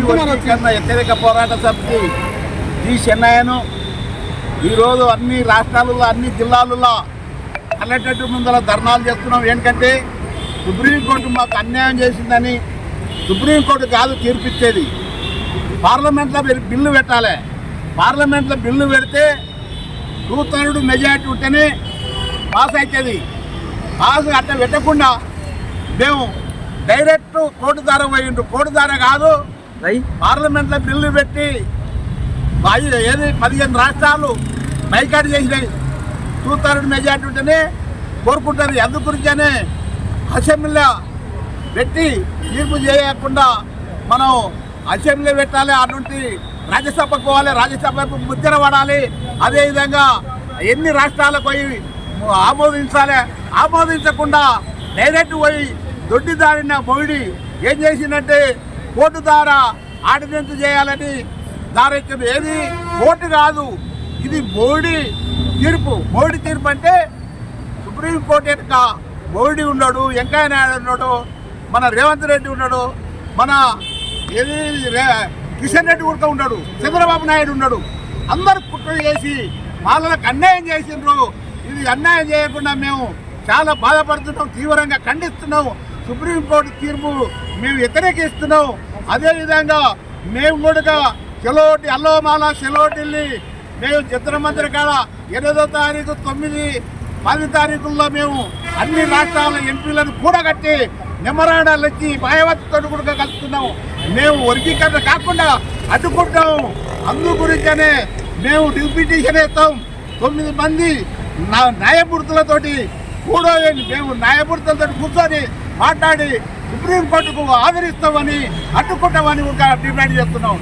వర్గీకరణ వ్యతిరేక పోరాట సమితి జి చెన్నయ్యను ఈరోజు అన్ని రాష్ట్రాలలో అన్ని జిల్లాలలో కలెక్టరేట్ ముందర ధర్నాలు చేస్తున్నాం. ఏంటంటే సుప్రీంకోర్టు మాకు అన్యాయం చేసిందని. సుప్రీంకోర్టు కాదు తీర్పిచ్చేది, పార్లమెంట్లో బిల్లు పెట్టాలి. పార్లమెంట్లో బిల్లు పెడితే 2/3 మెజారిటీ ఉంటేనే పాస్ అవుతుంది. పాస్ అట్లా పెట్టకుండా మేము డైరెక్ట్ కోర్టు ద్వారా పోయిండు. కోర్టు ద్వారా కాదు, పార్లమెంట్లో బిల్లు పెట్టి ఏది 15 రాష్ట్రాలు బైకాట్ చేసినాయి. 2/3 మెజారిటీ ఉంటేనే కోరుకుంటారు. అందుగురించనే అసెంబ్లీలో పెట్టి తీర్పు చేయకుండా మనం అసెంబ్లీ పెట్టాలి, అటువంటి రాజ్యసభకు పోవాలి, రాజ్యసభకు ముద్ర పడాలి. అదేవిధంగా ఎన్ని రాష్ట్రాలకు పోయి ఆమోదించాలి. ఆమోదించకుండా డైరెక్ట్ పోయి దొడ్డిదారిన మోడీ ఏం చేసిందంటే కోర్టు ద్వారా ఆర్డినెన్స్ చేయాలని దారెక్కింది. ఏది కోర్టు కాదు, ఇది మోడీ తీర్పు. మోడీ తీర్పు అంటే సుప్రీంకోర్టు యొక్క మోడీ ఉన్నాడు, వెంకయ్య నాయుడు ఉన్నాడు, మన రేవంత్ రెడ్డి ఉన్నాడు, మన ఏది కిషన్ రెడ్డి కూడా ఉన్నాడు, చంద్రబాబు నాయుడు ఉన్నాడు. అందరు కుట్ర చేసి వాళ్ళకి అన్యాయం చేసిండ్రు. ఇది అన్యాయం చేయకుండా మేము చాలా బాధపడుతున్నాం, తీవ్రంగా ఖండిస్తున్నాం. సుప్రీంకోర్టు తీర్పు మేము వ్యతిరేకిస్తున్నాం. అదేవిధంగా మేము కూడా చెలోటి అల్లోమాల చెలోటిల్లి మేము చిత్రమంత్రి కాడ 8వ తారీఖు 9, 10 తారీఖుల్లో మేము అన్ని రాష్ట్రాల ఎంపీలను కూడగట్టి మెమరాండాలు ఇచ్చి మాయావతితో కూడా కలుస్తున్నాం. మేము వర్గీకరణ కాకుండా అడ్డుకుంటాం. అందు గురించనే మేము డిప్యూటేషన్ వేస్తాం. 9 మంది న్యాయమూర్తులతోటి కూడోని మేము న్యాయమూర్తులతో కూర్చొని మాట్లాడి సుప్రీంకోర్టుకు ఆదరిస్తామని అడ్డుకుంటామని ఒక డిమాండ్ చేస్తున్నాం.